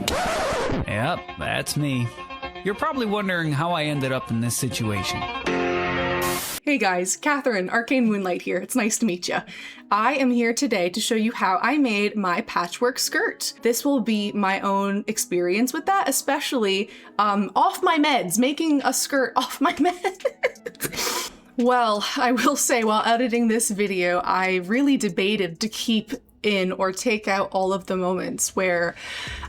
Yep, that's me. You're probably wondering how I ended up in this situation. Hey guys, Katherine, Arcane Moonlight here. It's nice to meet you. I am here today to show you how I made my patchwork skirt. This will be my own experience with that, especially off my meds, making a skirt off my meds. Well, I will say while editing this video, I really debated to keep in or take out all of the moments where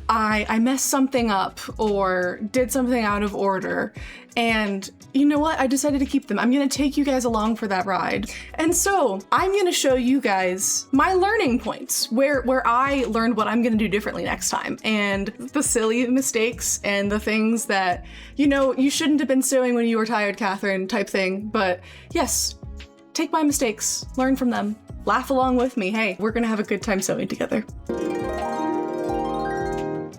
I messed something up or did something out of order. And you know what? I decided to keep them. I'm gonna take you guys along for that ride. And so I'm gonna show you guys my learning points where I learned what I'm gonna do differently next time, and the silly mistakes and the things that, you know, you shouldn't have been sewing when you were tired, Katherine, type thing. But yes, take my mistakes, learn from them, laugh along with me. Hey, we're gonna have a good time sewing together.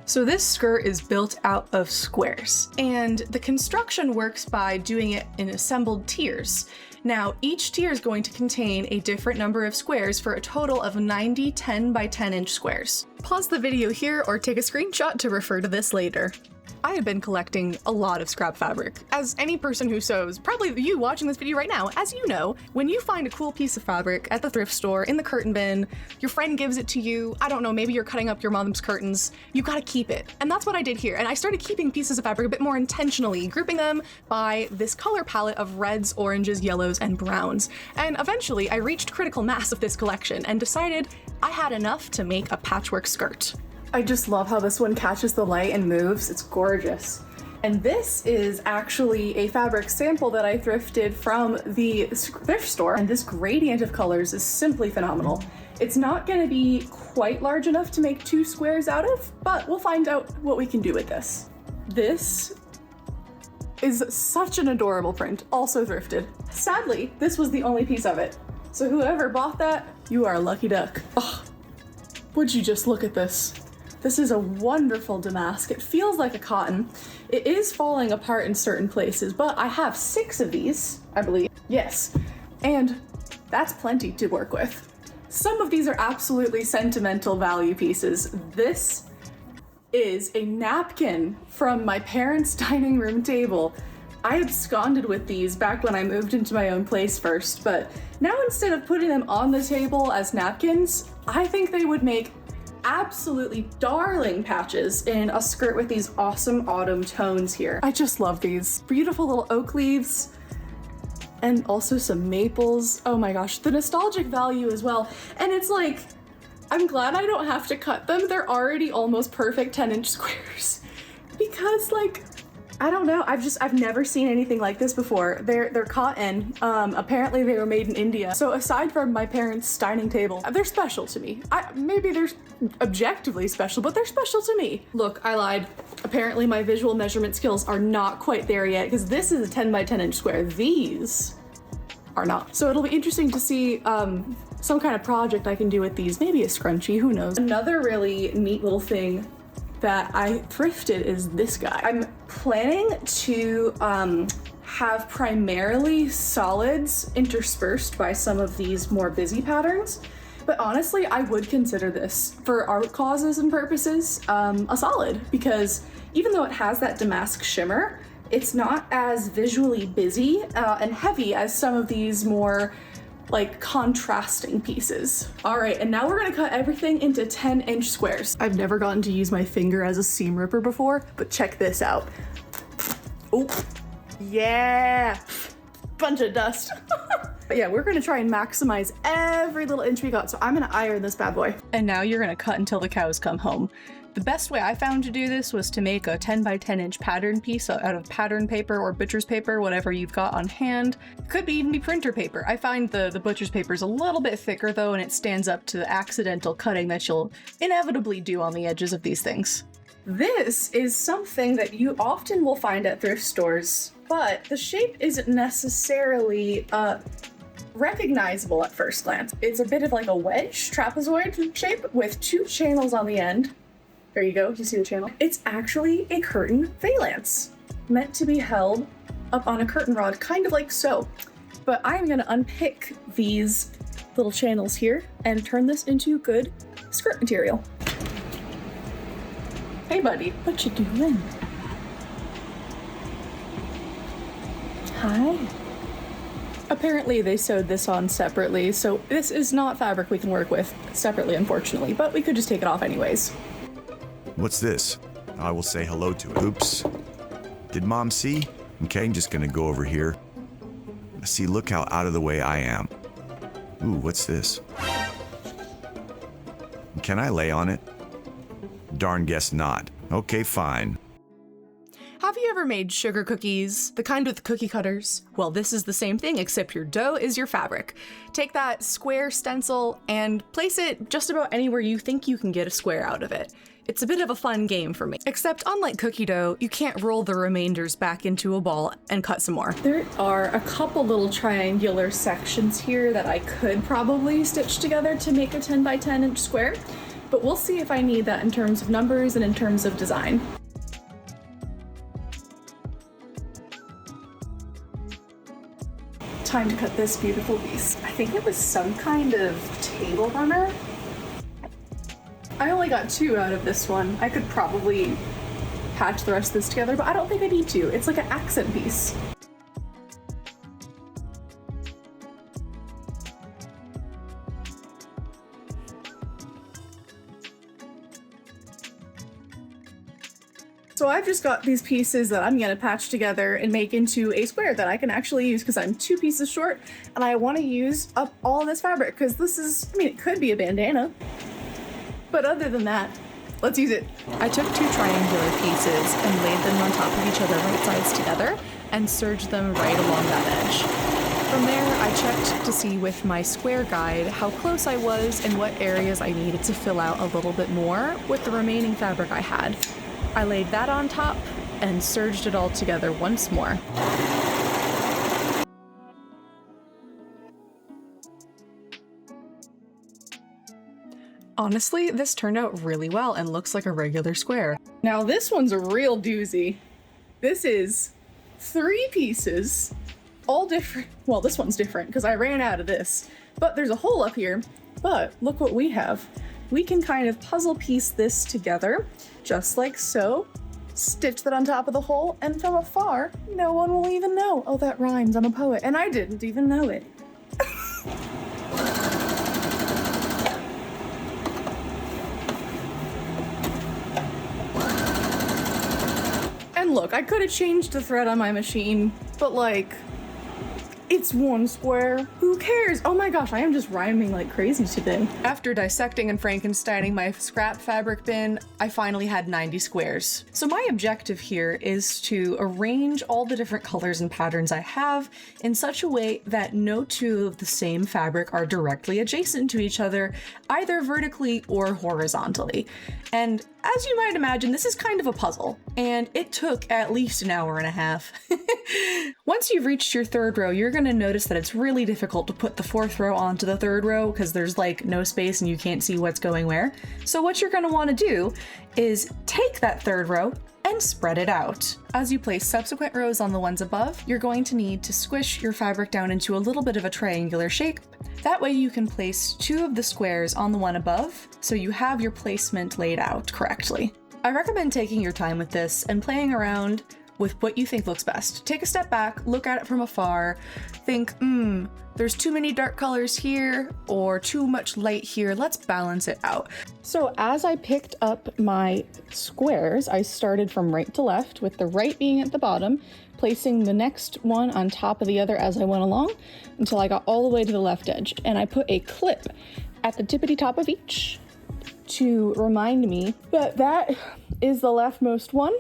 So this skirt is built out of squares, and the construction works by doing it in assembled tiers. Now, each tier is going to contain a different number of squares for a total of 90 10 by 10 inch squares. Pause the video here or take a screenshot to refer to this later. I have been collecting a lot of scrap fabric. As any person who sews, probably you watching this video right now, as you know, when you find a cool piece of fabric at the thrift store, in the curtain bin, your friend gives it to you, I don't know, maybe you're cutting up your mom's curtains, you gotta keep it. And that's what I did here. And I started keeping pieces of fabric a bit more intentionally, grouping them by this color palette of reds, oranges, yellows, and browns. And eventually I reached critical mass of this collection and decided I had enough to make a patchwork skirt. I just love how this one catches the light and moves. It's gorgeous. And this is actually a fabric sample that I thrifted from the thrift store, and this gradient of colors is simply phenomenal. It's not going to be quite large enough to make 2 squares out of, but we'll find out what we can do with this. This is such an adorable print, also thrifted. Sadly, this was the only piece of it. So whoever bought that, you are a lucky duck. Oh, would you just look at this? This is a wonderful damask. It feels like a cotton. It is falling apart in certain places, but I have 6 of these, I believe. Yes, and that's plenty to work with. Some of these are absolutely sentimental value pieces. This is a napkin from my parents' dining room table. I absconded with these back when I moved into my own place first, but now instead of putting them on the table as napkins, I think they would make absolutely darling patches in a skirt with these awesome autumn tones here. I just love these. Beautiful little oak leaves and also some maples. Oh my gosh, the nostalgic value as well. And it's like, I'm glad I don't have to cut them. They're already almost perfect 10-inch squares because, like, I don't know, I've never seen anything like this before. They're cotton. Apparently they were made in India. So aside from my parents' dining table, they're special to me. Maybe they're objectively special, but they're special to me. Look, I lied. Apparently my visual measurement skills are not quite there yet because this is a 10 by 10 inch square. These are not. So it'll be interesting to see some kind of project I can do with these. Maybe a scrunchie, who knows? Another really neat little thing that I thrifted is this guy. I'm planning to have primarily solids interspersed by some of these more busy patterns, but honestly I would consider this for art causes and purposes a solid, because even though it has that damask shimmer, it's not as visually busy and heavy as some of these more like contrasting pieces. All right, and now we're gonna cut everything into 10-inch squares. I've never gotten to use my finger as a seam ripper before, but check this out. Oh, yeah, bunch of dust. But yeah, we're gonna try and maximize every little inch we got, so I'm gonna iron this bad boy. And now you're gonna cut until the cows come home. The best way I found to do this was to make a 10 by 10 inch pattern piece out of pattern paper or butcher's paper, whatever you've got on hand. Could even be printer paper. I find the butcher's paper is a little bit thicker though, and it stands up to the accidental cutting that you'll inevitably do on the edges of these things. This is something that you often will find at thrift stores, but the shape isn't necessarily recognizable at first glance. It's a bit of like a wedge trapezoid shape with 2 channels on the end. There you go, you see the channel? It's actually a curtain valance, meant to be held up on a curtain rod, kind of like so. But I'm gonna unpick these little channels here and turn this into good skirt material. Hey buddy, what you doing? Hi. Apparently they sewed this on separately, so this is not fabric we can work with separately, unfortunately, but we could just take it off anyways. What's this? I will say hello to it. Oops. Did Mom see? Okay, I'm just gonna go over here. See, look how out of the way I am. Ooh, what's this? Can I lay on it? Darn guess not. Okay, fine. Have you ever made sugar cookies? The kind with cookie cutters? Well, this is the same thing, except your dough is your fabric. Take that square stencil and place it just about anywhere you think you can get a square out of it. It's a bit of a fun game for me. Except unlike cookie dough, you can't roll the remainders back into a ball and cut some more. There are a couple little triangular sections here that I could probably stitch together to make a 10 by 10 inch square, but we'll see if I need that in terms of numbers and in terms of design. Time to cut this beautiful piece. I think it was some kind of table runner. I only got 2 out of this one. I could probably patch the rest of this together, but I don't think I need to. It's like an accent piece. So I've just got these pieces that I'm gonna patch together and make into a square that I can actually use because I'm 2 pieces short and I wanna use up all of this fabric because this is, I mean, it could be a bandana. But other than that, let's use it. I took 2 triangular pieces and laid them on top of each other right sides together and serged them right along that edge. From there, I checked to see with my square guide how close I was and what areas I needed to fill out a little bit more with the remaining fabric I had. I laid that on top and serged it all together once more. Honestly, this turned out really well and looks like a regular square. Now this one's a real doozy. This is 3 pieces, all different. Well, this one's different because I ran out of this, but there's a hole up here. But look what we have. We can kind of puzzle piece this together, just like so. Stitch that on top of the hole, and from afar, no one will even know. Oh, that rhymes, I'm a poet, and I didn't even know it. And look, I could have changed the thread on my machine, but like, it's 1 square. Who cares? Oh my gosh, I am just rhyming like crazy today. After dissecting and Frankensteining my scrap fabric bin, I finally had 90 squares. So my objective here is to arrange all the different colors and patterns I have in such a way that no 2 of the same fabric are directly adjacent to each other, either vertically or horizontally. And as you might imagine, this is kind of a puzzle, and it took at least an hour and a half. Once you've reached your 3rd row, you're gonna notice that it's really difficult to put the 4th row onto the 3rd row because there's like no space and you can't see what's going where. So what you're gonna wanna do is take that 3rd row and spread it out. As you place subsequent rows on the ones above, you're going to need to squish your fabric down into a little bit of a triangular shape. That way you can place 2 of the squares on the one above, so you have your placement laid out correctly. I recommend taking your time with this and playing around with what you think looks best. Take a step back, look at it from afar, think, there's too many dark colors here or too much light here, let's balance it out. So as I picked up my squares, I started from right to left with the right being at the bottom, placing the next one on top of the other as I went along until I got all the way to the left edge. And I put a clip at the tippity top of each to remind me that that is the leftmost one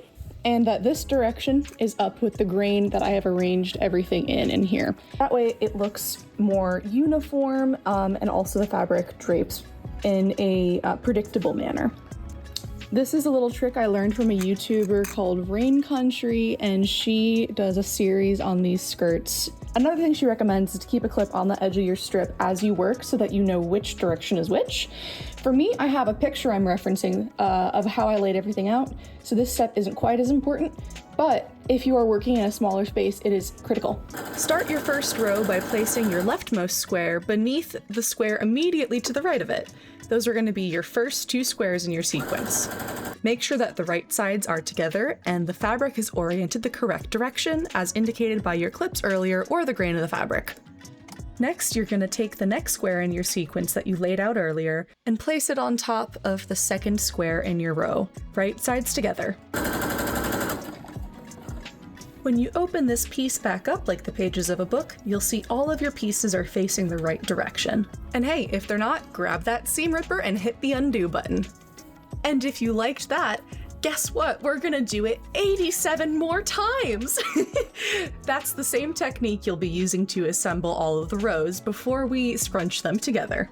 and that this direction is up with the grain that I have arranged everything in here. That way it looks more uniform and also the fabric drapes in a predictable manner. This is a little trick I learned from a YouTuber called Rain Country, and she does a series on these skirts. Another thing she recommends is to keep a clip on the edge of your strip as you work so that you know which direction is which. For me, I have a picture I'm referencing of how I laid everything out, so this step isn't quite as important, but if you are working in a smaller space, it is critical. Start your first row by placing your leftmost square beneath the square immediately to the right of it. Those are going to be your first 2 squares in your sequence. Make sure that the right sides are together and the fabric is oriented the correct direction as indicated by your clips earlier or the grain of the fabric. Next, you're going to take the next square in your sequence that you laid out earlier and place it on top of the second square in your row, right sides together. When you open this piece back up like the pages of a book, you'll see all of your pieces are facing the right direction. And hey, if they're not, grab that seam ripper and hit the undo button. And if you liked that, guess what? We're gonna do it 87 more times! That's the same technique you'll be using to assemble all of the rows before we scrunch them together.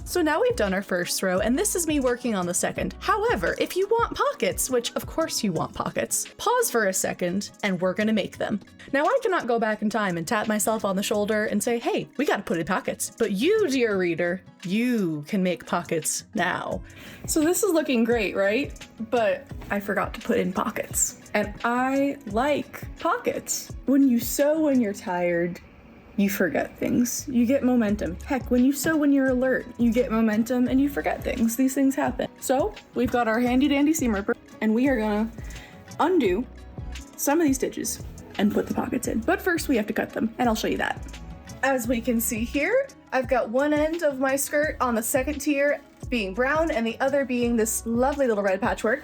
So now we've done our first row, and this is me working on the second. However, if you want pockets, which of course you want pockets, pause for a second, and we're gonna make them. Now I cannot go back in time and tap myself on the shoulder and say, hey, we gotta put in pockets. But you, dear reader, you can make pockets now. So this is looking great, right? But I forgot to put in pockets. And I like pockets. When you sew when you're tired, you forget things. You get momentum. Heck, when you sew when you're alert, you get momentum and you forget things. These things happen. So we've got our handy dandy seam ripper and we are gonna undo some of these stitches and put the pockets in. But first we have to cut them and I'll show you that. As we can see here, I've got one end of my skirt on the second tier being brown and the other being this lovely little red patchwork.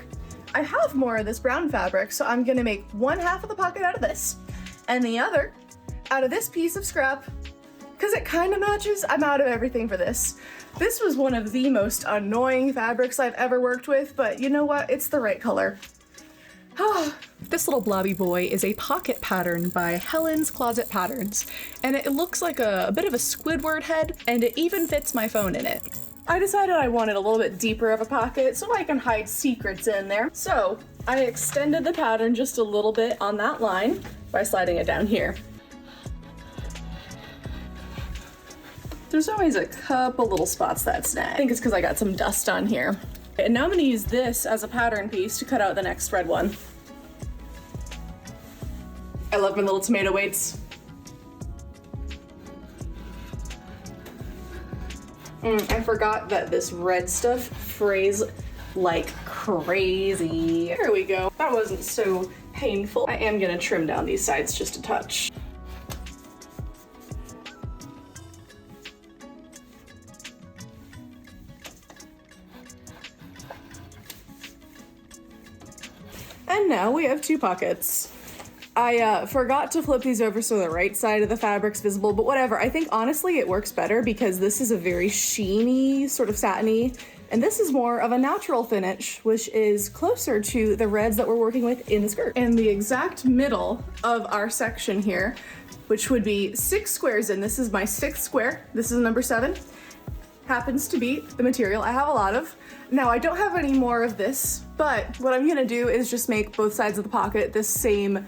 I have more of this brown fabric, so I'm gonna make one half of the pocket out of this and the other out of this piece of scrap, because it kind of matches. I'm out of everything for this. This was one of the most annoying fabrics I've ever worked with, but you know what? It's the right color. This little blobby boy is a pocket pattern by Helen's Closet Patterns, and it looks like a bit of a Squidward head, and it even fits my phone in it. I decided I wanted a little bit deeper of a pocket so I can hide secrets in there. So I extended the pattern just a little bit on that line by sliding it down here. There's always a couple little spots that snag. I think it's because I got some dust on here. And now I'm gonna use this as a pattern piece to cut out the next red one. I love my little tomato weights. I forgot that this red stuff frays like crazy. There we go. That wasn't so painful. I am gonna trim down these sides just a touch. And now we have 2 pockets. I forgot to flip these over so the right side of the fabric's visible, but whatever. I think honestly it works better because this is a very sheeny, sort of satiny, and this is more of a natural finish, which is closer to the reds that we're working with in the skirt. And the exact middle of our section here, which would be 6 squares in, this is my 6th square, this is number 7, happens to be the material I have a lot of. Now I don't have any more of this, but what I'm gonna do is just make both sides of the pocket this same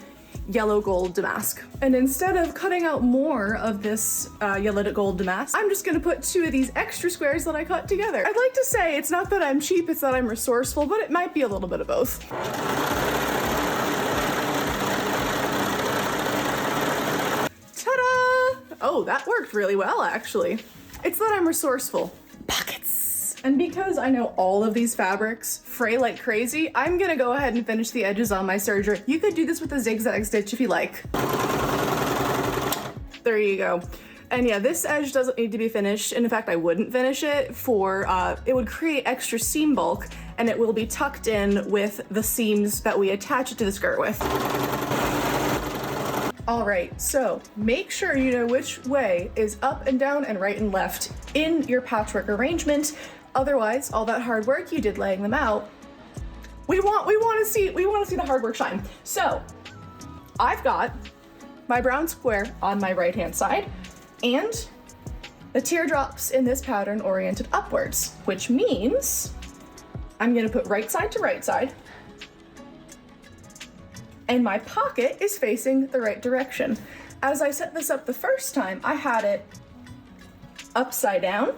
yellow gold damask. And instead of cutting out more of this yellow to gold damask, I'm just gonna put 2 of these extra squares that I cut together. I'd like to say it's not that I'm cheap, it's that I'm resourceful, but it might be a little bit of both. Ta-da! Oh, that worked really well, actually. It's that I'm resourceful. Pockets! And because I know all of these fabrics fray like crazy, I'm gonna go ahead and finish the edges on my serger. You could do this with a zigzag stitch if you like. There you go. And yeah, this edge doesn't need to be finished. And in fact, I wouldn't finish it for, it would create extra seam bulk and it will be tucked in with the seams that we attach it to the skirt with. All right, so make sure you know which way is up and down and right and left in your patchwork arrangement. Otherwise, all that hard work you did laying them out, we want to see the hard work shine. So I've got my brown square on my right-hand side and the teardrops in this pattern oriented upwards, which means I'm gonna put right side to right side. And my pocket is facing the right direction. As I set this up the first time, I had it upside down,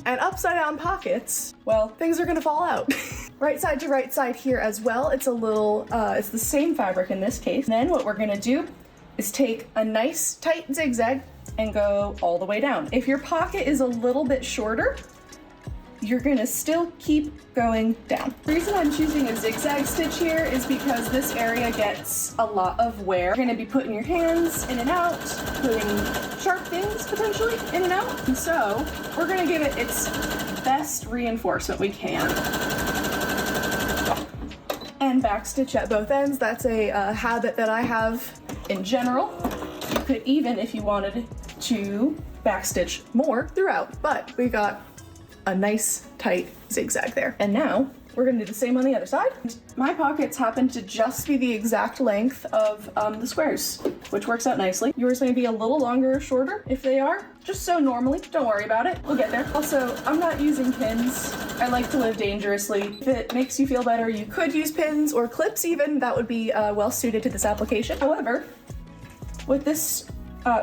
and upside down pockets, well, things are gonna fall out. Right side to right side here as well. It's a little, it's the same fabric in this case. Then what we're gonna do is take a nice tight zigzag and go all the way down. If your pocket is a little bit shorter, you're gonna still keep going down. The reason I'm choosing a zigzag stitch here is because this area gets a lot of wear. You're gonna be putting your hands in and out, putting sharp things potentially in and out. And so we're gonna give it its best reinforcement we can. And backstitch at both ends. That's a habit that I have in general. You could even, if you wanted to, backstitch more throughout, but we got a nice tight zigzag there. And now we're gonna do the same on the other side. My pockets happen to just be the exact length of the squares, which works out nicely. Yours may be a little longer or shorter if they are. Just so normally, don't worry about it. We'll get there. Also, I'm not using pins. I like to live dangerously. If it makes you feel better, you could use pins or clips even. That would be well suited to this application. However, with this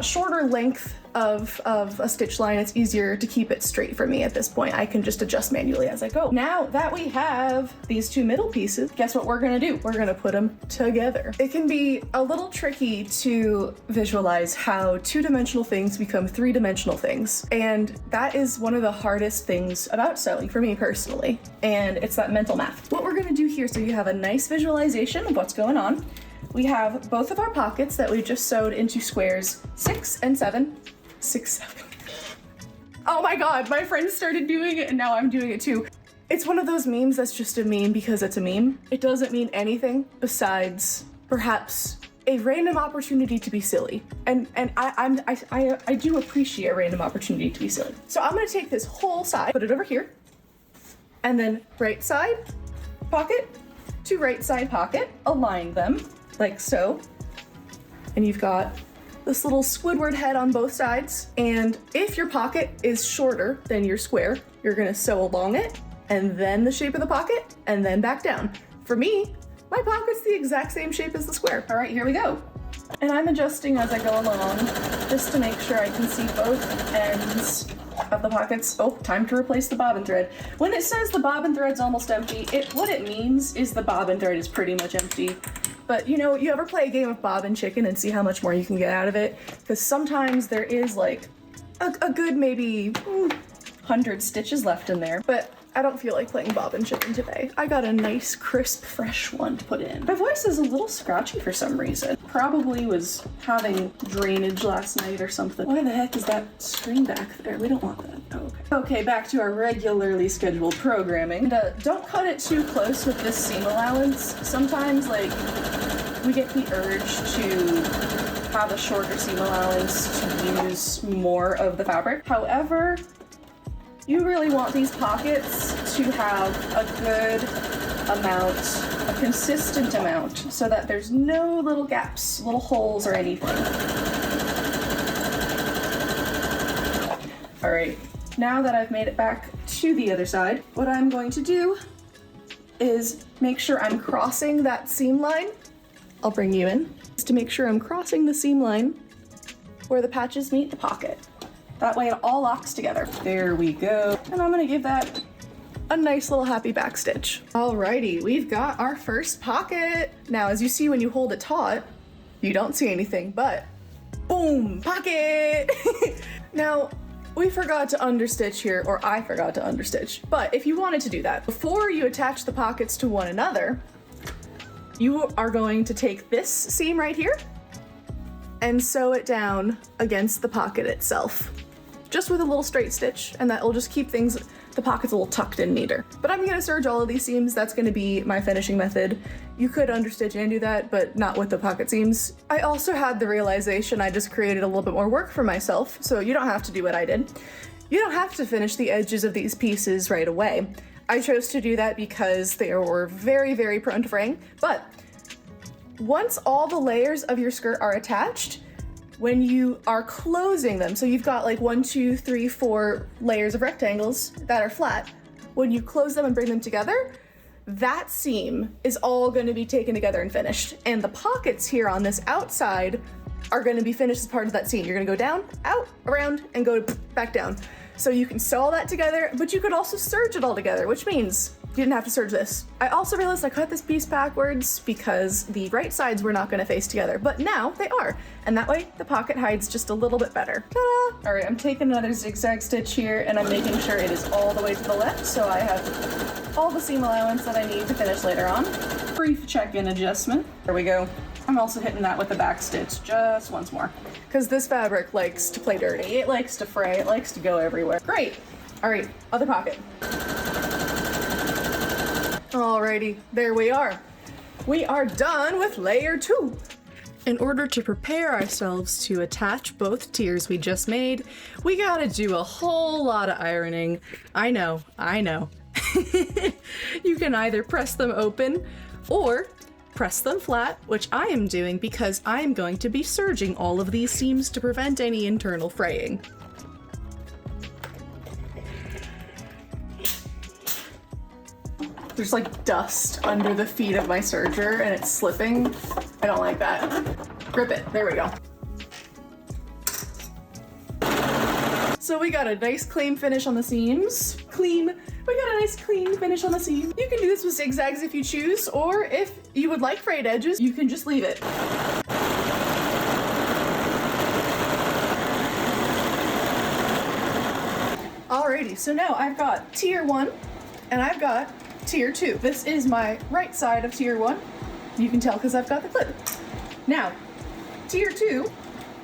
shorter length of a stitch line, it's easier to keep it straight for me at this point. I can just adjust manually as I go. Now that we have these two middle pieces, guess what we're gonna do? We're gonna put them together. It can be a little tricky to visualize how two-dimensional things become three-dimensional things. And that is one of the hardest things about sewing for me personally. And it's that mental math. What we're gonna do here, so you have a nice visualization of what's going on. We have both of our pockets that we just sewed into squares 6 and 7. 6, 7. Oh my god, my friend started doing it and now I'm doing it too. It's one of those memes that's just a meme because it's a meme. It doesn't mean anything besides perhaps a random opportunity to be silly. And I do appreciate a random opportunity to be silly. So I'm gonna take this whole side, put it over here, and then right side pocket to right side pocket, align them like so. And you've got this little Squidward head on both sides. And if your pocket is shorter than your square, you're gonna sew along it, and then the shape of the pocket, and then back down. For me, my pocket's the exact same shape as the square. All right, here we go. And I'm adjusting as I go along, just to make sure I can see both ends of the pockets. Oh, time to replace the bobbin thread. When it says the bobbin thread's almost empty, what it means is the bobbin thread is pretty much empty. But you know, you ever play a game of Bob and Chicken and see how much more you can get out of it? Because sometimes there is like a good maybe 100 stitches left in there. But I don't feel like playing Bob and Chicken today. I got a nice, crisp, fresh one to put in. My voice is a little scratchy for some reason. Probably was having drainage last night or something. Why the heck is that screen back there? We don't want that. Oh, okay. Okay, back to our regularly scheduled programming. And, don't cut it too close with this seam allowance. Sometimes, like, we get the urge to have a shorter seam allowance to use more of the fabric. However, you really want these pockets to have a good amount, a consistent amount, so that there's no little gaps, little holes or anything. All right, now that I've made it back to the other side, what I'm going to do is make sure I'm crossing that seam line. I'll bring you in. Just to make sure I'm crossing the seam line where the patches meet the pocket. That way it all locks together. There we go. And I'm gonna give that a nice little happy back stitch. Alrighty, we've got our first pocket. Now, as you see when you hold it taut, you don't see anything, but boom, pocket! Now, we forgot to understitch here, or I forgot to understitch, but if you wanted to do that, before you attach the pockets to one another, you are going to take this seam right here and sew it down against the pocket itself. Just with a little straight stitch, and that will just keep things, the pockets a little tucked in neater. But I'm gonna serge all of these seams. That's gonna be my finishing method. You could understitch and do that, but not with the pocket seams. I also had the realization I just created a little bit more work for myself, so you don't have to do what I did. You don't have to finish the edges of these pieces right away. I chose to do that because they were very, very prone to fraying, but once all the layers of your skirt are attached, when you are closing them, so you've got like 1, 2, 3, 4 layers of rectangles that are flat, when you close them and bring them together, that seam is all going to be taken together and finished. And the pockets here on this outside are going to be finished as part of that seam. You're going to go down, out, around, and go back down. So you can sew all that together, but you could also serge it all together, which means didn't have to serge this. I also realized I cut this piece backwards because the right sides were not gonna face together, but now they are. And that way the pocket hides just a little bit better. Ta-da! All right, I'm taking another zigzag stitch here and I'm making sure it is all the way to the left so I have all the seam allowance that I need to finish later on. Brief check-in adjustment. There we go. I'm also hitting that with the back stitch just once more. Because this fabric likes to play dirty. It likes to fray, it likes to go everywhere. Great. All right, other pocket. Alrighty, there we are. We are done with layer 2. In order to prepare ourselves to attach both tiers we just made, we gotta do a whole lot of ironing. I know. You can either press them open or press them flat, which I am doing because I am going to be serging all of these seams to prevent any internal fraying. There's like dust under the feet of my serger and it's slipping. I don't like that. Grip it, there we go. So we got a nice clean finish on the seams. We got a nice clean finish on the seam. You can do this with zigzags if you choose, or if you would like frayed edges, you can just leave it. Alrighty, so now I've got tier 1 and I've got tier 2. This is my right side of tier 1. You can tell because I've got the clip. Now, tier 2,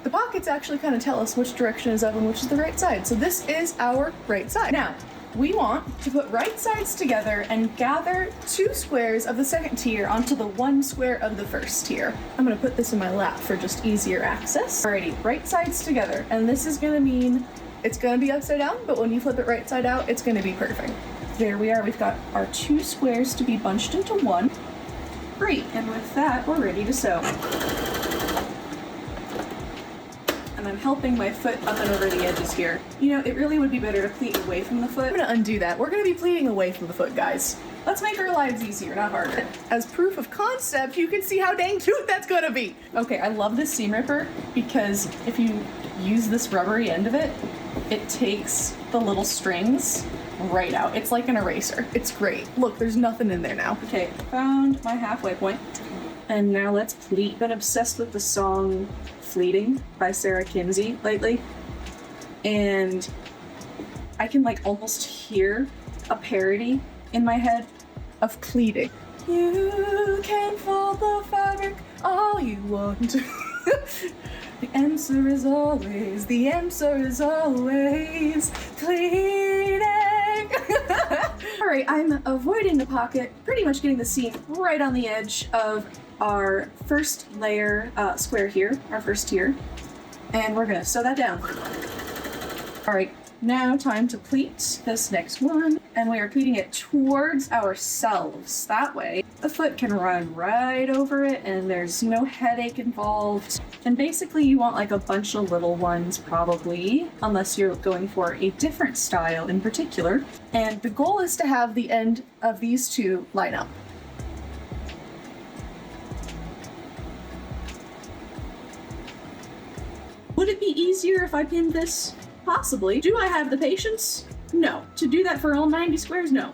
the pockets actually kind of tell us which direction is up and which is the right side. So this is our right side. Now, we want to put right sides together and gather 2 squares of the second tier onto the 1 square of the first tier. I'm gonna put this in my lap for just easier access. Alrighty, right sides together. And this is gonna mean it's gonna be upside down, but when you flip it right side out, it's gonna be perfect. There we are, we've got our 2 squares to be bunched into 1. Great, and with that, we're ready to sew. And I'm helping my foot up and over the edges here. You know, it really would be better to pleat away from the foot. I'm gonna undo that. We're gonna be pleating away from the foot, guys. Let's make our lives easier, not harder. As proof of concept, you can see how dang cute that's gonna be. Okay, I love this seam ripper because if you use this rubbery end of it, it takes the little strings right out. It's like an eraser. It's great. Look, there's nothing in there now. Okay, found my halfway point. And now let's pleat. Been obsessed with the song Fleeting by Sarah Kinsey lately. And I can like almost hear a parody in my head of pleating. You can fold the fabric all you want to. The answer is always pleating. Alright, I'm avoiding the pocket, pretty much getting the seam right on the edge of our first layer square here, our first tier. And we're gonna sew that down. Alright, now time to pleat this next one. And we are pleating it towards ourselves. That way, the foot can run right over it and there's no headache involved. And basically you want like a bunch of little ones probably, unless you're going for a different style in particular. And the goal is to have the end of these 2 line up. Would it be easier if I pinned this? Possibly. Do I have the patience? No. To do that for all 90 squares? No.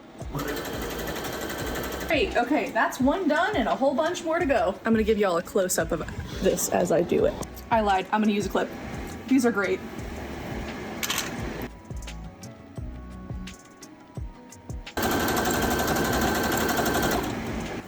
Great, okay, that's 1 done and a whole bunch more to go. I'm gonna give y'all a close-up of this as I do it. I lied, I'm gonna use a clip. These are great.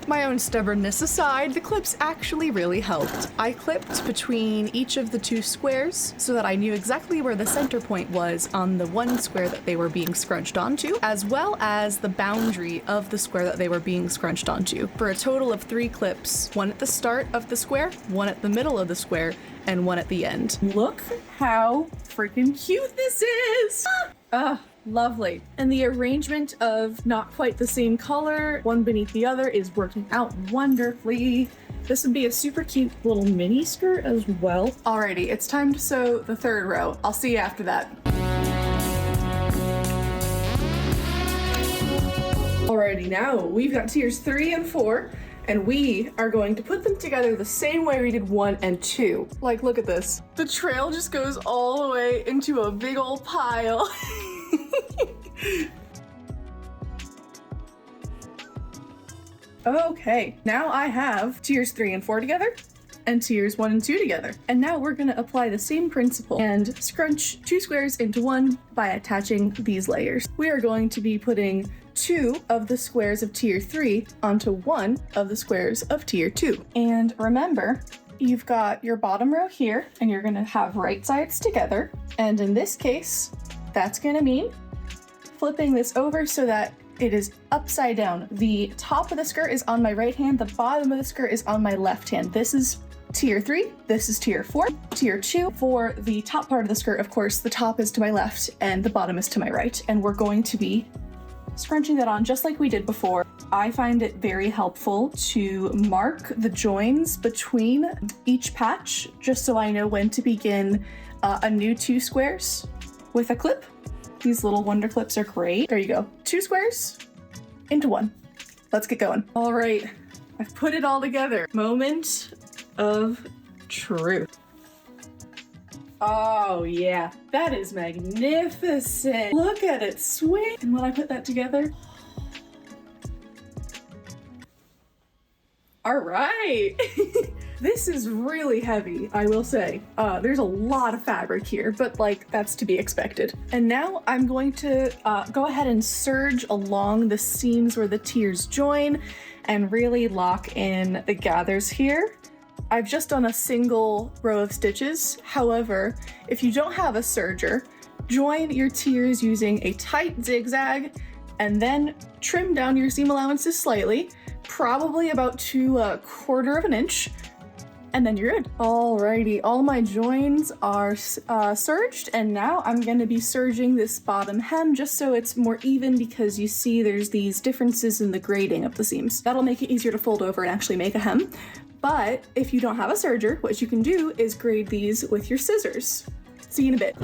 My own stubbornness aside, the clips actually really helped. I clipped between each of the 2 squares so that I knew exactly where the center point was on the 1 square that they were being scrunched onto, as well as the boundary of the square that they were being scrunched onto, for a total of 3 clips, 1 at the start of the square, 1 at the middle of the square, and 1 at the end. Look how freaking cute this is! Lovely. And the arrangement of not quite the same color, one beneath the other, is working out wonderfully. This would be a super cute little mini skirt as well. Alrighty, it's time to sew the 3rd row. I'll see you after that. Alrighty, now we've got tiers 3 and 4, and we are going to put them together the same way we did 1 and 2. Like, look at this. The trail just goes all the way into a big old pile. Okay, now I have tiers 3 and 4 together and tiers 1 and 2 together. And now we're gonna apply the same principle and scrunch 2 squares into 1 by attaching these layers. We are going to be putting 2 of the squares of tier 3 onto 1 of the squares of tier 2. And remember, you've got your bottom row here, and you're gonna have right sides together. And in this case, that's gonna mean flipping this over so that it is upside down. The top of the skirt is on my right hand, the bottom of the skirt is on my left hand. This is tier 3, this is tier 4, tier 2. For the top part of the skirt, of course, the top is to my left and the bottom is to my right. And we're going to be scrunching that on just like we did before. I find it very helpful to mark the joins between each patch, just so I know when to begin a new 2 squares with a clip. These little wonder clips are great. There you go. 2 squares into 1. Let's get going. All right, I've put it all together. Moment of truth. Oh yeah, that is magnificent. Look at it swing. And when I put that together, all right. This is really heavy, I will say. There's a lot of fabric here, but like that's to be expected. And now I'm going to go ahead and serge along the seams where the tiers join and really lock in the gathers here. I've just done a single row of stitches. However, if you don't have a serger, join your tiers using a tight zigzag and then trim down your seam allowances slightly, probably about to 1/4 of an inch, and then you're good. Alrighty, all my joins are serged, and now I'm gonna be serging this bottom hem just so it's more even, because you see there's these differences in the grading of the seams. That'll make it easier to fold over and actually make a hem. But if you don't have a serger, what you can do is grade these with your scissors. See you in a bit.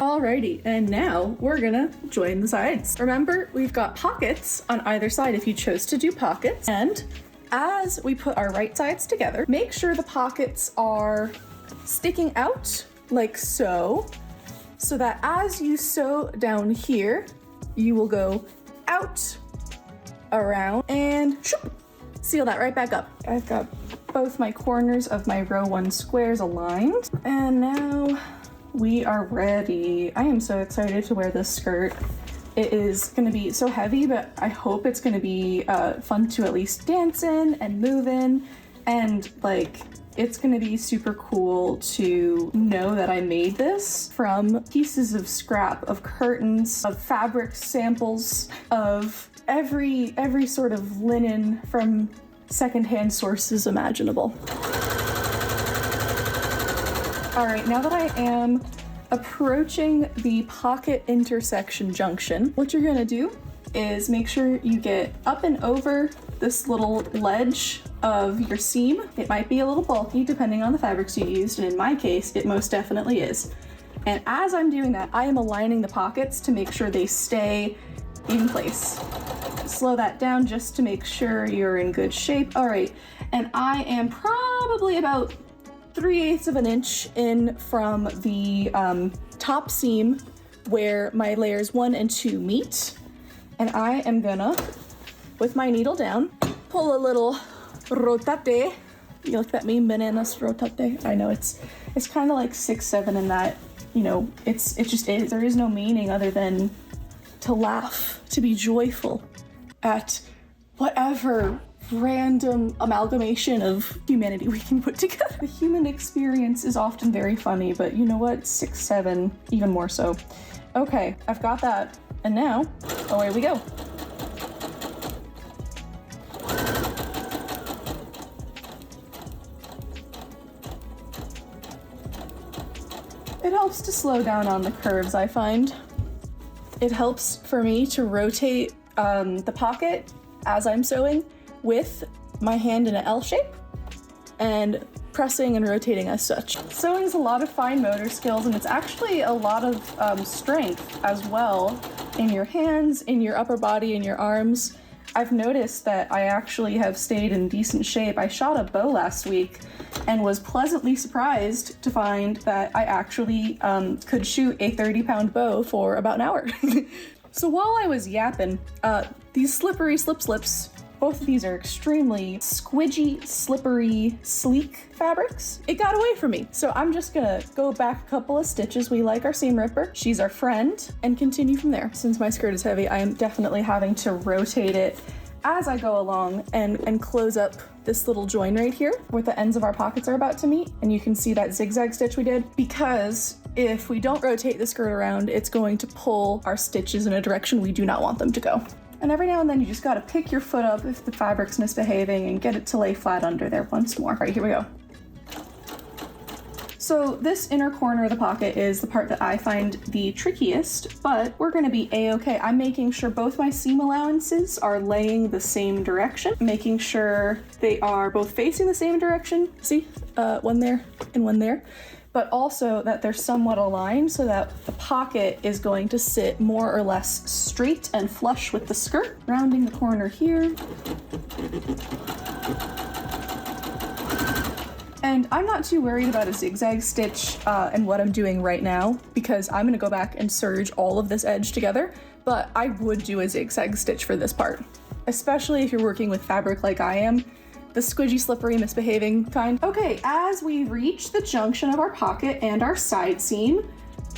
Alrighty, and now we're gonna join the sides. Remember, we've got pockets on either side if you chose to do pockets. And as we put our right sides together, make sure the pockets are sticking out like so that as you sew down here, you will go out, around, and shoop, seal that right back up. I've got both my corners of my row 1 squares aligned, and now we are ready. I am so excited to wear this skirt. It is going to be so heavy, but I hope it's going to be fun to at least dance in and move in, and like it's going to be super cool to know that I made this from pieces of scrap, of curtains, of fabric samples, of every sort of linen from secondhand sources imaginable. All right, now that I am approaching the pocket intersection junction, what you're gonna do is make sure you get up and over this little ledge of your seam. It might be a little bulky depending on the fabrics you used, and in my case, it most definitely is. And as I'm doing that, I am aligning the pockets to make sure they stay in place. Slow that down just to make sure you're in good shape. All right, and I am probably about 3/8 of an inch in from the top seam where my layers 1 and 2 meet. And I am gonna, with my needle down, pull a little rotate. You like that meme, bananas rotate? I know it's kind of like 6/7 in that, you know, it just is. There is no meaning other than to laugh, to be joyful at whatever random amalgamation of humanity we can put together. The human experience is often very funny, but you know what? 6/7, even more so. Okay, I've got that. And now, away we go. It helps to slow down on the curves, I find. It helps for me to rotate the pocket as I'm sewing with my hand in an L shape and pressing and rotating as such. Sewing is a lot of fine motor skills, and it's actually a lot of strength as well in your hands, in your upper body, in your arms. I've noticed that I actually have stayed in decent shape. I shot a bow last week and was pleasantly surprised to find that I actually could shoot a 30-pound bow for about an hour. So while I was yapping, these slippery slips, both of these are extremely squidgy, slippery, sleek fabrics. It got away from me. So I'm just gonna go back a couple of stitches. We like our seam ripper. She's our friend, and continue from there. Since my skirt is heavy, I am definitely having to rotate it as I go along and close up this little join right here where the ends of our pockets are about to meet. And you can see that zigzag stitch we did, because if we don't rotate the skirt around, it's going to pull our stitches in a direction we do not want them to go. And every now and then you just gotta pick your foot up if the fabric's misbehaving and get it to lay flat under there once more. All right, here we go. So this inner corner of the pocket is the part that I find the trickiest, but we're gonna be a-okay. I'm making sure both my seam allowances are laying the same direction, making sure they are both facing the same direction. See, one there and one there. But also that they're somewhat aligned so that the pocket is going to sit more or less straight and flush with the skirt. Rounding the corner here. And I'm not too worried about a zigzag stitch and what I'm doing right now, because I'm gonna go back and serge all of this edge together, but I would do a zigzag stitch for this part, especially if you're working with fabric like I am, the squidgy, slippery, misbehaving kind. Okay, as we reach the junction of our pocket and our side seam,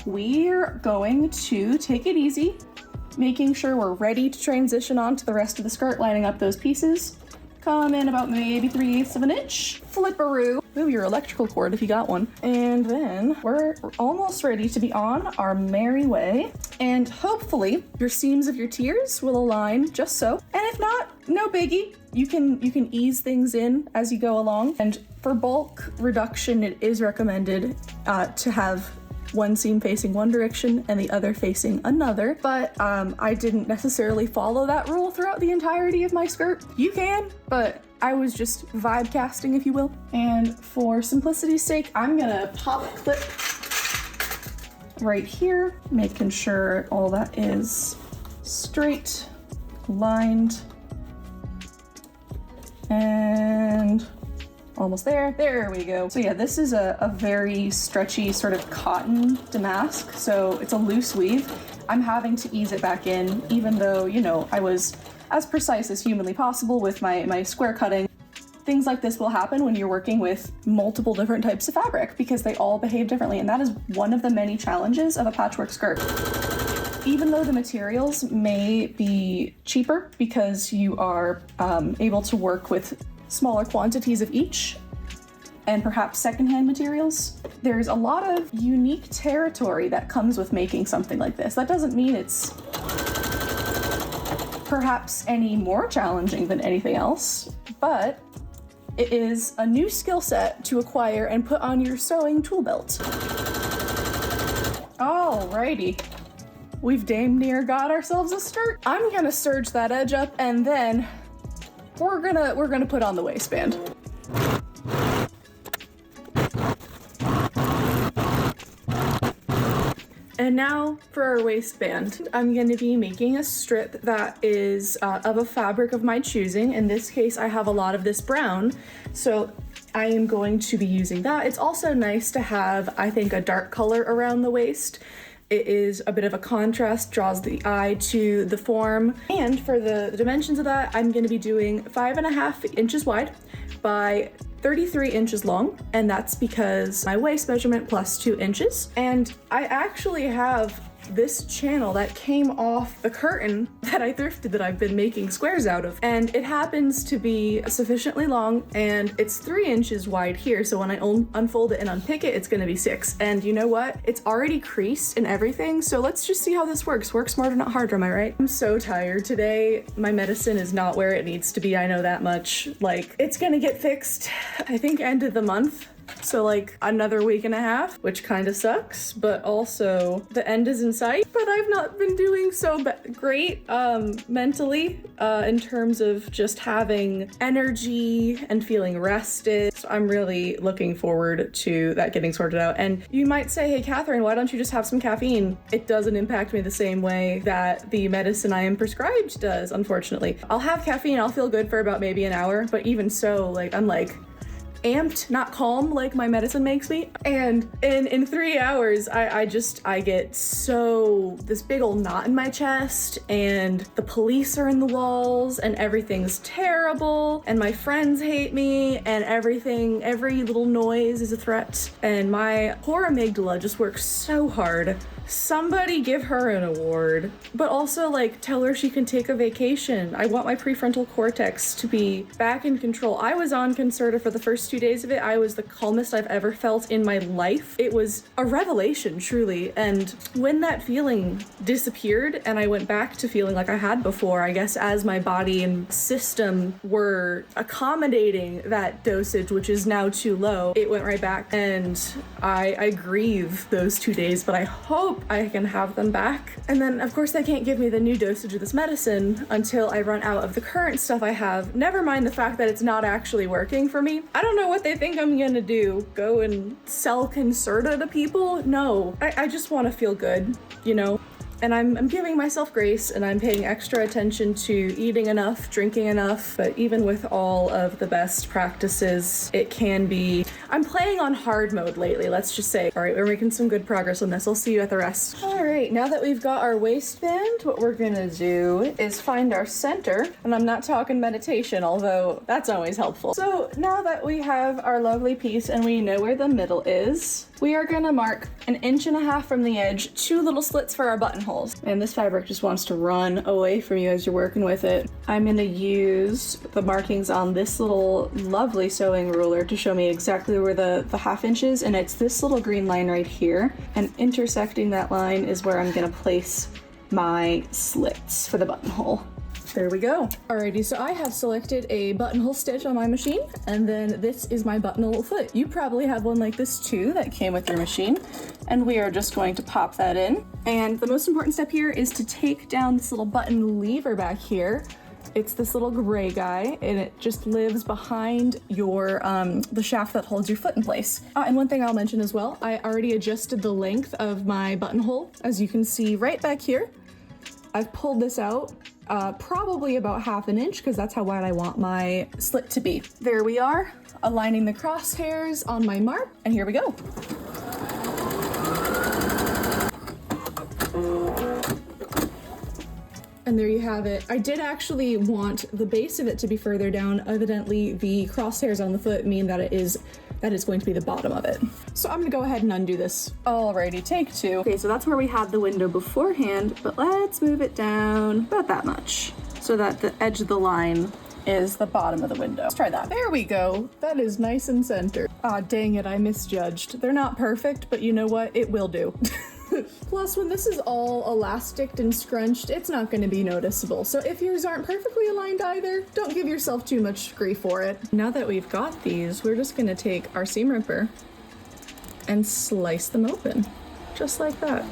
we're going to take it easy, making sure we're ready to transition on to the rest of the skirt, lining up those pieces. Come in about maybe 3/8 of an inch. Flipperoo. Move your electrical cord if you got one. And then we're almost ready to be on our merry way. And hopefully your seams of your tiers will align just so. And if not, no biggie. You can ease things in as you go along. And for bulk reduction, it is recommended to have one seam facing one direction and the other facing another, but I didn't necessarily follow that rule throughout the entirety of my skirt. You can, but I was just vibe casting, if you will. And for simplicity's sake, I'm gonna pop a clip right here, making sure all that is straight, lined, and almost there. There we go. So yeah, this is a very stretchy sort of cotton damask, so it's a loose weave. I'm having to ease it back in, even though, you know, I was as precise as humanly possible with my square cutting. Things like this will happen when you're working with multiple different types of fabric, because they all behave differently, and that is one of the many challenges of a patchwork skirt. Even though the materials may be cheaper because you are able to work with smaller quantities of each, and perhaps secondhand materials, there's a lot of unique territory that comes with making something like this. That doesn't mean it's perhaps any more challenging than anything else, but it is a new skill set to acquire and put on your sewing tool belt. Alrighty. We've damn near got ourselves a skirt. I'm gonna serge that edge up, and then we're gonna put on the waistband. And now for our waistband. I'm going to be making a strip that is of a fabric of my choosing. In this case, I have a lot of this brown, so I am going to be using that. It's also nice to have, I think, a dark color around the waist. It is a bit of a contrast, draws the eye to the form. And for the dimensions of that, I'm going to be doing 5.5 inches wide by 33 inches long, and that's because my waist measurement plus 2 inches. And I actually have this channel that came off the curtain that I thrifted that I've been making squares out of, and it happens to be sufficiently long, and it's 3 inches wide here, so when I unfold it and unpick it, it's gonna be 6. And you know what? It's already creased and everything, so let's just see how this works. Work smarter, not harder, am I right? I'm so tired today. My medicine is not where it needs to be, I know that much. Like, it's gonna get fixed, I think, end of the month. So like another week and a half, which kind of sucks, but also the end is in sight. But I've not been doing so great mentally in terms of just having energy and feeling rested. So I'm really looking forward to that getting sorted out. And you might say, hey, Catherine, why don't you just have some caffeine? It doesn't impact me the same way that the medicine I am prescribed does, unfortunately. I'll have caffeine, I'll feel good for about maybe an hour, but even so, like, I'm like, amped, not calm like my medicine makes me. And in 3 hours, I get so, this big old knot in my chest, and the police are in the walls, and everything's terrible, and my friends hate me, and everything, every little noise is a threat, and my poor amygdala just works so hard. Somebody give her an award, but also like tell her she can take a vacation. I want my prefrontal cortex to be back in control. I was on Concerta for the first 2 days of it. I was the calmest I've ever felt in my life. It was a revelation, truly. And when that feeling disappeared and I went back to feeling like I had before, I guess as my body and system were accommodating that dosage, which is now too low, it went right back. And I grieve those 2 days, but I hope I can have them back. And then of course they can't give me the new dosage of this medicine until I run out of the current stuff I have. Never mind the fact that it's not actually working for me. I don't know what they think I'm gonna do. Go and sell Concerta to people? No, I just want to feel good, you know? And I'm giving myself grace, and I'm paying extra attention to eating enough, drinking enough, but even with all of the best practices, it can be... I'm playing on hard mode lately, let's just say. All right, we're making some good progress on this. I'll see you at the rest. All right, now that we've got our waistband, what we're gonna do is find our center, and I'm not talking meditation, although that's always helpful. So now that we have our lovely piece and we know where the middle is, we are gonna mark 1.5 inches from the edge, 2 little slits for our buttonholes. And this fabric just wants to run away from you as you're working with it. I'm gonna use the markings on this little lovely sewing ruler to show me exactly where the 1/2 inch is, and it's this little green line right here. And intersecting that line is where I'm gonna place my slits for the buttonhole. There we go. Alrighty, so I have selected a buttonhole stitch on my machine, and then this is my buttonhole foot. You probably have one like this too that came with your machine, and we are just going to pop that in. And the most important step here is to take down this little button lever back here. It's this little gray guy, and it just lives behind your the shaft that holds your foot in place. And one thing I'll mention as well, I already adjusted the length of my buttonhole, as you can see right back here. I've pulled this out probably about 1/2 inch, because that's how wide I want my slit to be. There we are, aligning the crosshairs on my mark, and here we go. And there you have it. I did actually want the base of it to be further down. Evidently, the crosshairs on the foot mean that it's going to be the bottom of it. So I'm gonna go ahead and undo this. Alrighty, take 2. Okay, so that's where we had the window beforehand, but let's move it down about that much so that the edge of the line is the bottom of the window. Let's try that. There we go. That is nice and centered. Ah, dang it, I misjudged. They're not perfect, but you know what? It will do. Plus, when this is all elasticed and scrunched, it's not going to be noticeable. So if yours aren't perfectly aligned either, don't give yourself too much grief for it. Now that we've got these, we're just going to take our seam ripper and slice them open, just like that.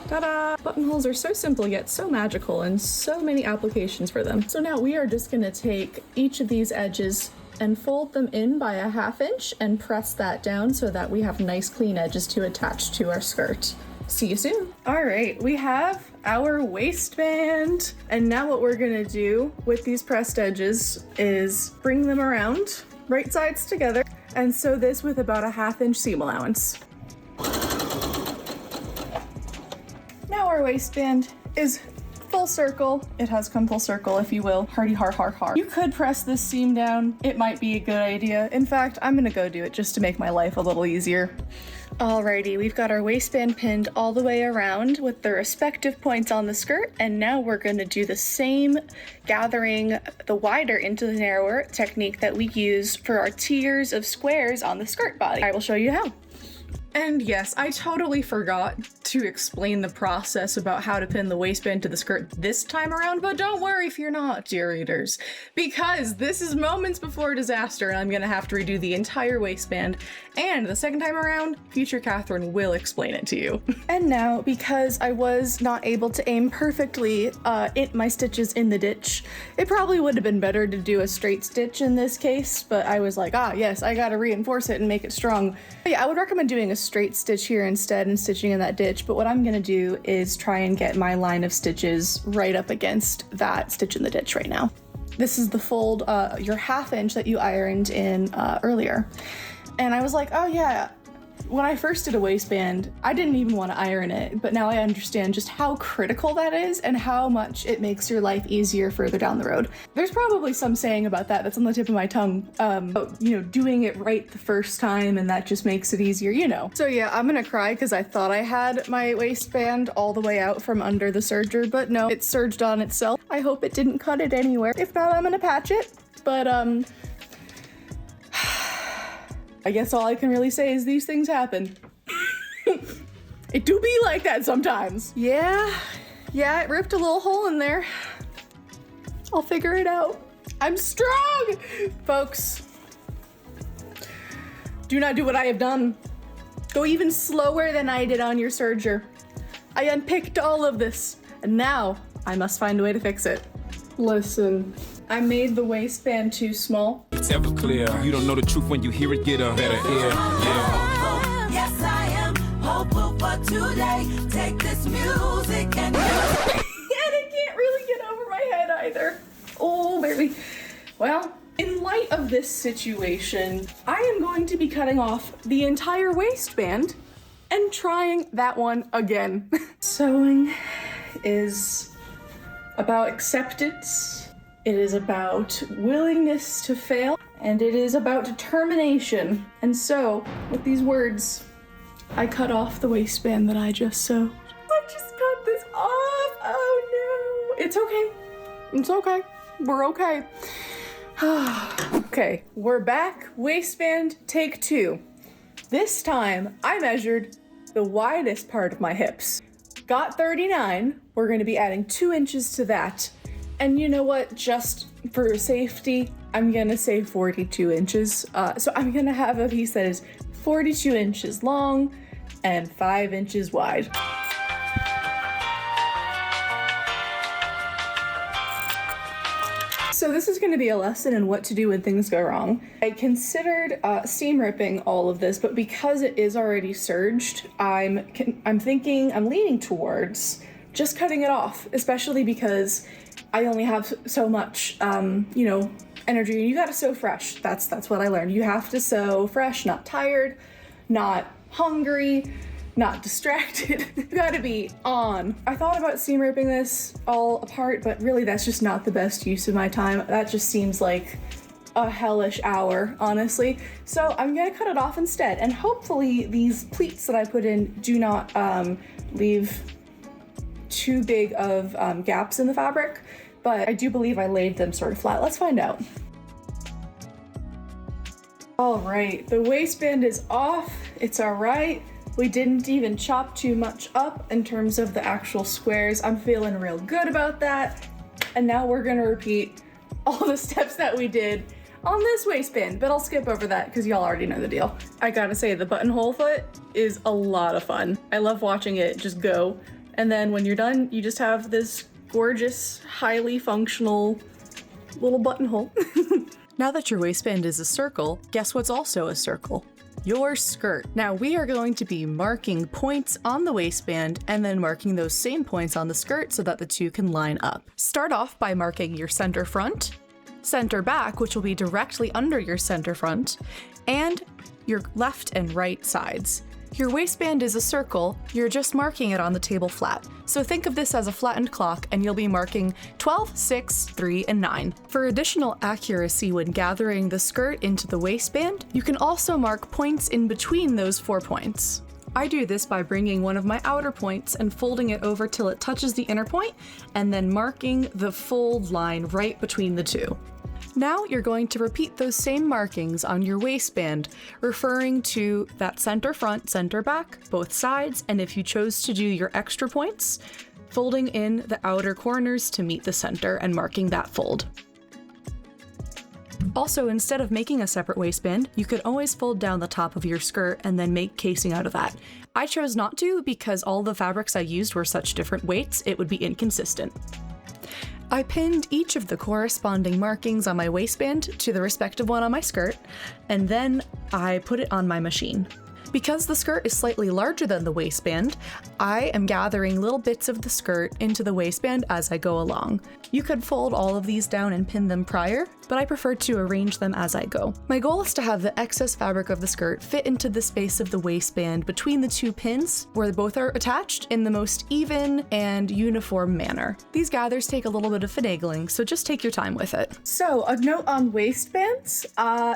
Ta-da! Buttonholes are so simple yet so magical, and so many applications for them. So now we are just going to take each of these edges and fold them in by 1/2 inch and press that down so that we have nice clean edges to attach to our skirt. See you soon. All right, we have our waistband. And now what we're gonna do with these pressed edges is bring them around, right sides together, and sew this with about 1/2 inch seam allowance. Now our waistband is full circle. It has come full circle, if you will. Hardy har har har. You could press this seam down. It might be a good idea. In fact, I'm gonna go do it just to make my life a little easier. Alrighty, we've got our waistband pinned all the way around with the respective points on the skirt, and now we're gonna do the same gathering the wider into the narrower technique that we use for our tiers of squares on the skirt body. I will show you how. And yes, I totally forgot to explain the process about how to pin the waistband to the skirt this time around, but don't worry if you're not, dear readers, because this is moments before disaster and I'm gonna have to redo the entire waistband, and the second time around, future Catherine will explain it to you. And now, because I was not able to aim perfectly my stitches in the ditch, it probably would have been better to do a straight stitch in this case, but I was like, yes, I gotta reinforce it and make it strong. But yeah, I would recommend doing a straight stitch here instead and stitching in that ditch, but what I'm gonna do is try and get my line of stitches right up against that stitch in the ditch right now. This is the fold, your 1/2 inch that you ironed in earlier. And I was like, oh yeah, when I first did a waistband, I didn't even want to iron it, but now I understand just how critical that is and how much it makes your life easier further down the road. There's probably some saying about that that's on the tip of my tongue, doing it right the first time, and that just makes it easier, you know. So yeah, I'm gonna cry because I thought I had my waistband all the way out from under the serger, but no, it serged on itself. I hope it didn't cut it anywhere. If not, I'm gonna patch it, but I guess all I can really say is these things happen. It do be like that sometimes. Yeah, it ripped a little hole in there. I'll figure it out. I'm strong! Folks, do not do what I have done. Go even slower than I did on your serger. I unpicked all of this, and now I must find a way to fix it. Listen, I made the waistband too small. It's ever clear. You don't know the truth when you hear it, get a better ear. Yeah. Yes, I am hopeful for today. Take this music and I can't really get over my head either. Oh, baby. Well, in light of this situation, I am going to be cutting off the entire waistband and trying that one again. Sewing is about acceptance. It is about willingness to fail, and it is about determination. And so, with these words, I cut off the waistband that I just sewed. I just cut this off. Oh no. It's okay. It's okay. We're okay. Okay, we're back. Waistband take 2. This time, I measured the widest part of my hips. Got 39. We're going to be adding 2 inches to that. And you know what? Just for safety, I'm gonna say 42 inches. So I'm gonna have a piece that is 42 inches long and 5 inches wide. So this is going to be a lesson in what to do when things go wrong. I considered seam ripping all of this, but because it is already serged, I'm leaning towards just cutting it off, especially because I only have so much, energy. You gotta sew fresh. That's what I learned. You have to sew fresh, not tired, not hungry, not distracted. You gotta be on. I thought about seam ripping this all apart, but really that's just not the best use of my time. That just seems like a hellish hour, honestly. So I'm gonna cut it off instead, and hopefully these pleats that I put in do not leave too big of gaps in the fabric, but I do believe I laid them sort of flat. Let's find out. All right, the waistband is off. It's all right. We didn't even chop too much up in terms of the actual squares. I'm feeling real good about that. And now we're gonna repeat all the steps that we did on this waistband, but I'll skip over that because y'all already know the deal. I gotta say, the buttonhole foot is a lot of fun. I love watching it just go. And then when you're done, you just have this gorgeous, highly functional little buttonhole. Now that your waistband is a circle, guess what's also a circle? Your skirt. Now we are going to be marking points on the waistband and then marking those same points on the skirt so that the two can line up. Start off by marking your center front, center back, which will be directly under your center front, and your left and right sides. Your waistband is a circle, you're just marking it on the table flat. So think of this as a flattened clock and you'll be marking 12, 6, 3, and 9. For additional accuracy when gathering the skirt into the waistband, you can also mark points in between those 4 points. I do this by bringing one of my outer points and folding it over till it touches the inner point, and then marking the fold line right between the two. Now you're going to repeat those same markings on your waistband, referring to that center front, center back, both sides, and if you chose to do your extra points, folding in the outer corners to meet the center and marking that fold. Also, instead of making a separate waistband, you could always fold down the top of your skirt and then make casing out of that. I chose not to because all the fabrics I used were such different weights, it would be inconsistent. I pinned each of the corresponding markings on my waistband to the respective one on my skirt, and then I put it on my machine. Because the skirt is slightly larger than the waistband, I am gathering little bits of the skirt into the waistband as I go along. You could fold all of these down and pin them prior, but I prefer to arrange them as I go. My goal is to have the excess fabric of the skirt fit into the space of the waistband between the two pins where both are attached in the most even and uniform manner. These gathers take a little bit of finagling, so just take your time with it. So, a note on waistbands.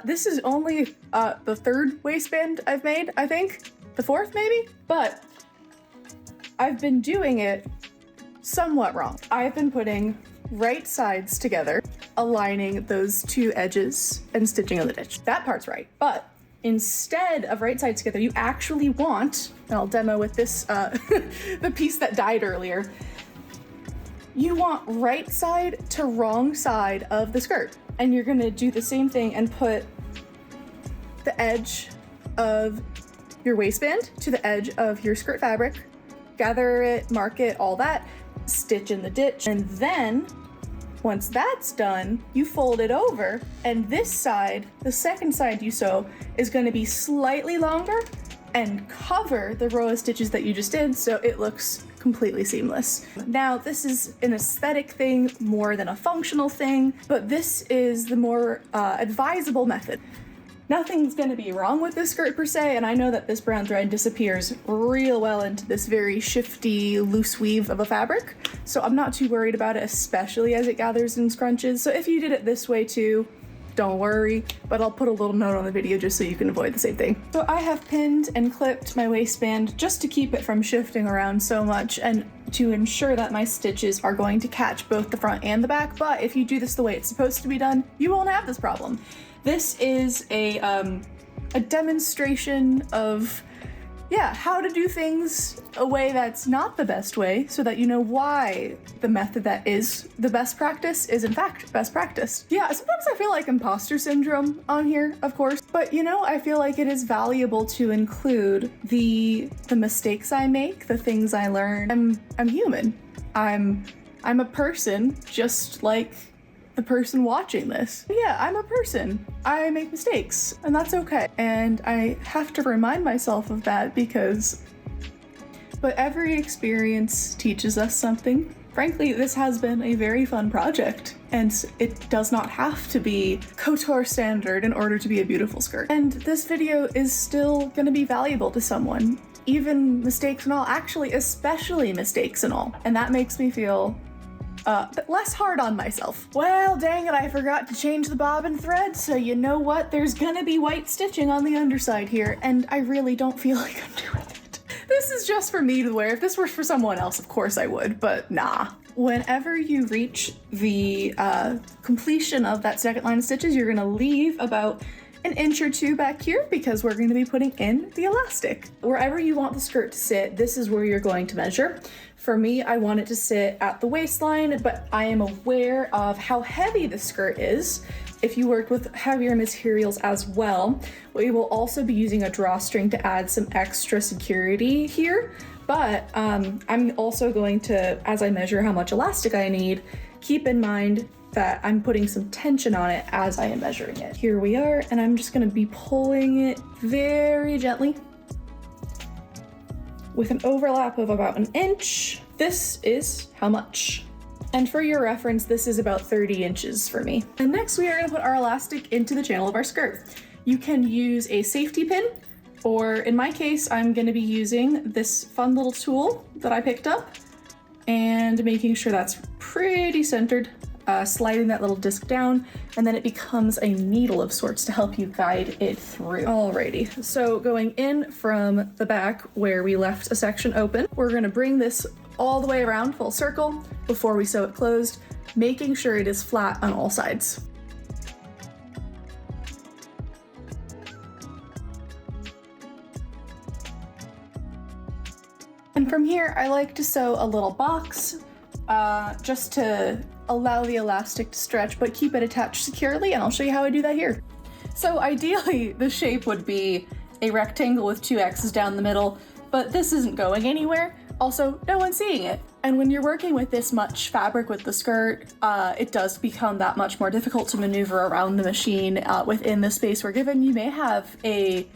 This is only the third waistband I've made, I think. The fourth, maybe? But I've been doing it somewhat wrong. I've been putting right sides together, aligning those two edges and stitching on the ditch. That part's right. But instead of right sides together, you actually want, and I'll demo with this, the piece that died earlier, you want right side to wrong side of the skirt. And you're gonna do the same thing and put the edge of your waistband to the edge of your skirt fabric, gather it, mark it, all that, stitch in the ditch, and then once that's done, you fold it over, and this side, the second side you sew, is going to be slightly longer and cover the row of stitches that you just did, so it looks completely seamless. Now, this is an aesthetic thing more than a functional thing, but this is the more advisable method. Nothing's gonna be wrong with this skirt per se, and I know that this brown thread disappears real well into this very shifty, loose weave of a fabric, so I'm not too worried about it, especially as it gathers and scrunches. So if you did it this way too, don't worry, but I'll put a little note on the video just so you can avoid the same thing. So I have pinned and clipped my waistband just to keep it from shifting around so much and to ensure that my stitches are going to catch both the front and the back, but if you do this the way it's supposed to be done, you won't have this problem. This is a demonstration of, how to do things a way that's not the best way, so that you know why the method that is the best practice is in fact best practice. Yeah, sometimes I feel like imposter syndrome on here, of course, but I feel like it is valuable to include the mistakes I make, the things I learn. I'm human. I'm a person just like the person watching this. Yeah, I'm a person. I make mistakes, and that's okay. And I have to remind myself of that but every experience teaches us something. Frankly, this has been a very fun project, and it does not have to be couture standard in order to be a beautiful skirt. And this video is still gonna be valuable to someone, even mistakes and all, actually, especially mistakes and all. And that makes me feel but less hard on myself. Well, dang it, I forgot to change the bobbin thread, so you know what? There's gonna be white stitching on the underside here, and I really don't feel like I'm doing it. This is just for me to wear. If this were for someone else, of course I would, but nah. Whenever you reach the completion of that second line of stitches, you're gonna leave about an inch or two back here because we're going to be putting in the elastic. Wherever you want the skirt to sit, this is where you're going to measure. For me, I want it to sit at the waistline, but I am aware of how heavy the skirt is. If you worked with heavier materials as well, we will also be using a drawstring to add some extra security here. But I'm also going to, as I measure how much elastic I need, keep in mind that I'm putting some tension on it as I am measuring it. Here we are, and I'm just gonna be pulling it very gently with an overlap of about an inch. This is how much. And for your reference, this is about 30 inches for me. And next we are gonna put our elastic into the channel of our skirt. You can use a safety pin, or in my case, I'm gonna be using this fun little tool that I picked up and making sure that's pretty centered. Sliding that little disc down, and then it becomes a needle of sorts to help you guide it through. Alrighty, so going in from the back where we left a section open, we're gonna bring this all the way around full circle before we sew it closed, making sure it is flat on all sides. And from here, I like to sew a little box just to allow the elastic to stretch, but keep it attached securely, and I'll show you how I do that here. So ideally, the shape would be a rectangle with two X's down the middle, but this isn't going anywhere. Also, no one's seeing it. And when you're working with this much fabric with the skirt, it does become that much more difficult to maneuver around the machine within the space we're given. You may have a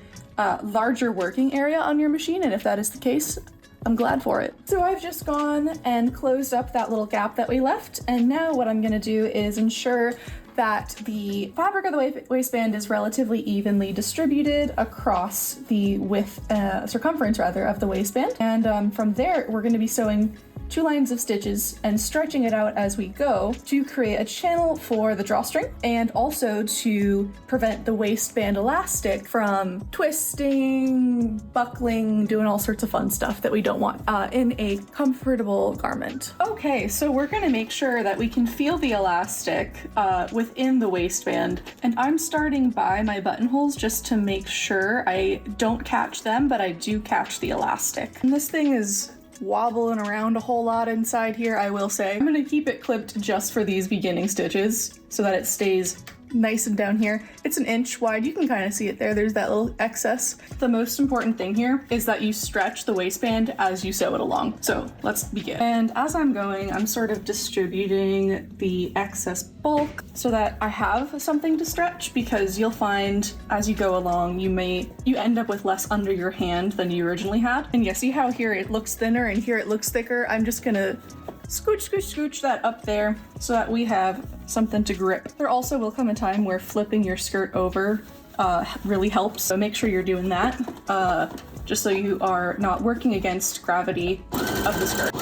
larger working area on your machine, and if that is the case, I'm glad for it. So I've just gone and closed up that little gap that we left, and now what I'm gonna do is ensure that the fabric of the waistband is relatively evenly distributed across the circumference rather of the waistband. And from there, we're gonna be sewing 2 lines of stitches and stretching it out as we go to create a channel for the drawstring, and also to prevent the waistband elastic from twisting, buckling, doing all sorts of fun stuff that we don't want in a comfortable garment. Okay, so we're gonna make sure that we can feel the elastic within the waistband, and I'm starting by my buttonholes just to make sure I don't catch them, but I do catch the elastic. And this thing is wobbling around a whole lot inside here, I will say. I'm gonna keep it clipped just for these beginning stitches so that it stays nice and down here. It's an inch wide. You can kind of see it there. There's that little excess. The most important thing here is that you stretch the waistband as you sew it along. So let's begin. And as I'm going, I'm sort of distributing the excess bulk so that I have something to stretch, because you'll find as you go along, you end up with less under your hand than you originally had. And you see how here it looks thinner and here it looks thicker? I'm just gonna scooch that up there so that we have something to grip. There also will come a time where flipping your skirt over really helps, so make sure you're doing that, just so you are not working against gravity of the skirt.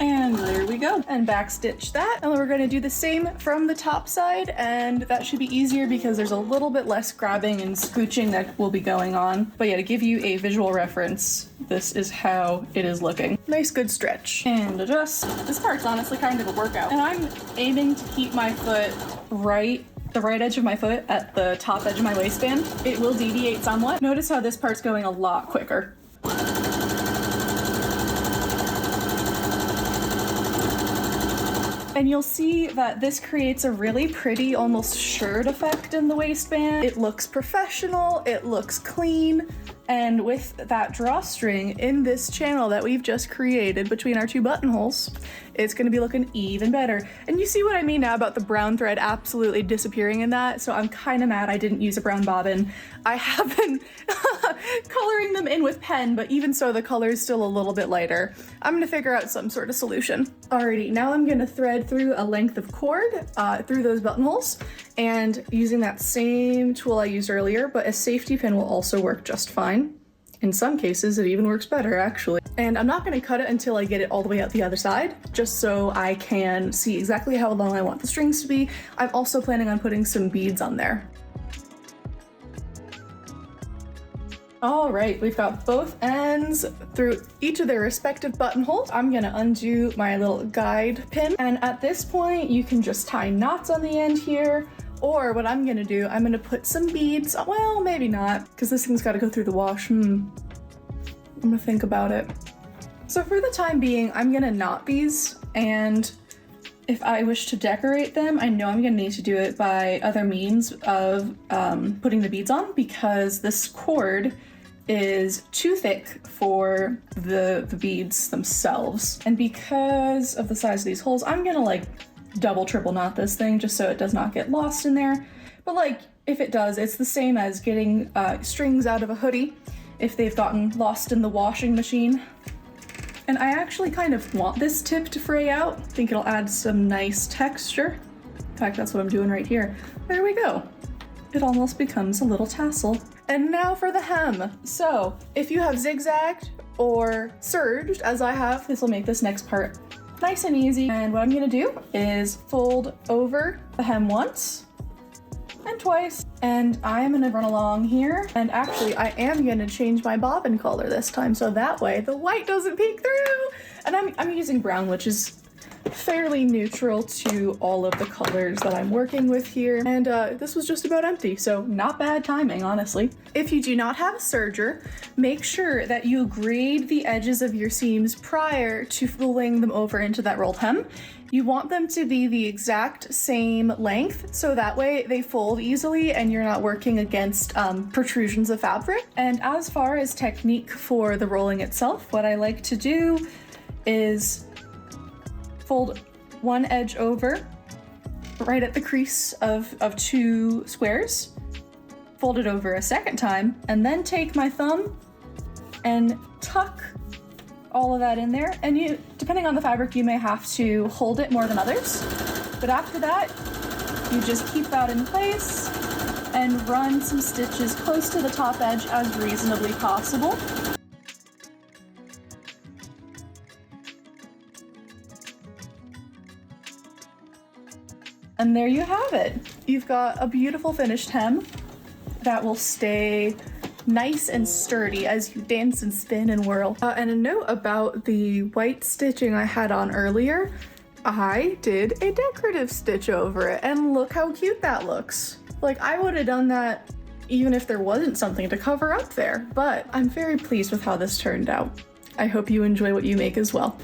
And there we go. And backstitch that. And we're going to do the same from the top side, and that should be easier because there's a little bit less grabbing and scooching that will be going on. But yeah, to give you a visual reference, this is how it is looking. Nice, good stretch. And adjust. This part's honestly kind of a workout. And I'm aiming to keep my foot the right edge of my foot at the top edge of my waistband. It will deviate somewhat. Notice how this part's going a lot quicker. And you'll see that this creates a really pretty, almost shirt effect in the waistband. It looks professional, it looks clean, and with that drawstring in this channel that we've just created between our 2 buttonholes, it's gonna be looking even better. And you see what I mean now about the brown thread absolutely disappearing in that, so I'm kinda mad I didn't use a brown bobbin. I have been coloring them in with pen, but even so, the color is still a little bit lighter. I'm gonna figure out some sort of solution. Alrighty, now I'm gonna thread through a length of cord through those buttonholes, and using that same tool I used earlier, but a safety pin will also work just fine. In some cases, it even works better, actually. And I'm not gonna cut it until I get it all the way out the other side, just so I can see exactly how long I want the strings to be. I'm also planning on putting some beads on there. All right, we've got both ends through each of their respective buttonholes. I'm gonna undo my little guide pin, and at this point, you can just tie knots on the end here, or what I'm gonna do, I'm gonna put some beads, well, maybe not, because this thing's gotta go through the wash. I'm gonna think about it. So for the time being, I'm gonna knot these, and if I wish to decorate them, I know I'm gonna need to do it by other means of putting the beads on, because this cord is too thick for the beads themselves. And because of the size of these holes, I'm gonna like double, triple knot this thing just so it does not get lost in there. But like, if it does, it's the same as getting strings out of a hoodie if they've gotten lost in the washing machine. And I actually kind of want this tip to fray out. I think it'll add some nice texture. In fact, that's what I'm doing right here. There we go. It almost becomes a little tassel. And now for the hem. So if you have zigzagged or serged, as I have, this will make this next part nice and easy. And what I'm gonna do is fold over the hem once and twice. And I'm gonna run along here. And actually, I am gonna change my bobbin color this time, so that way the white doesn't peek through. And I'm using brown, which is fairly neutral to all of the colors that I'm working with here. And this was just about empty, so not bad timing, honestly. If you do not have a serger, make sure that you grade the edges of your seams prior to folding them over into that rolled hem. You want them to be the exact same length, so that way they fold easily and you're not working against protrusions of fabric. And as far as technique for the rolling itself, what I like to do is fold one edge over right at the crease of 2 squares, fold it over a second time, and then take my thumb and tuck all of that in there. And you, depending on the fabric, you may have to hold it more than others. But after that, you just keep that in place and run some stitches close to the top edge as reasonably possible. And there you have it. You've got a beautiful finished hem that will stay nice and sturdy as you dance and spin and whirl. And a note about the white stitching I had on earlier, I did a decorative stitch over it, and look how cute that looks. Like, I would have done that even if there wasn't something to cover up there, but I'm very pleased with how this turned out. I hope you enjoy what you make as well.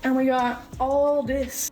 And we got all this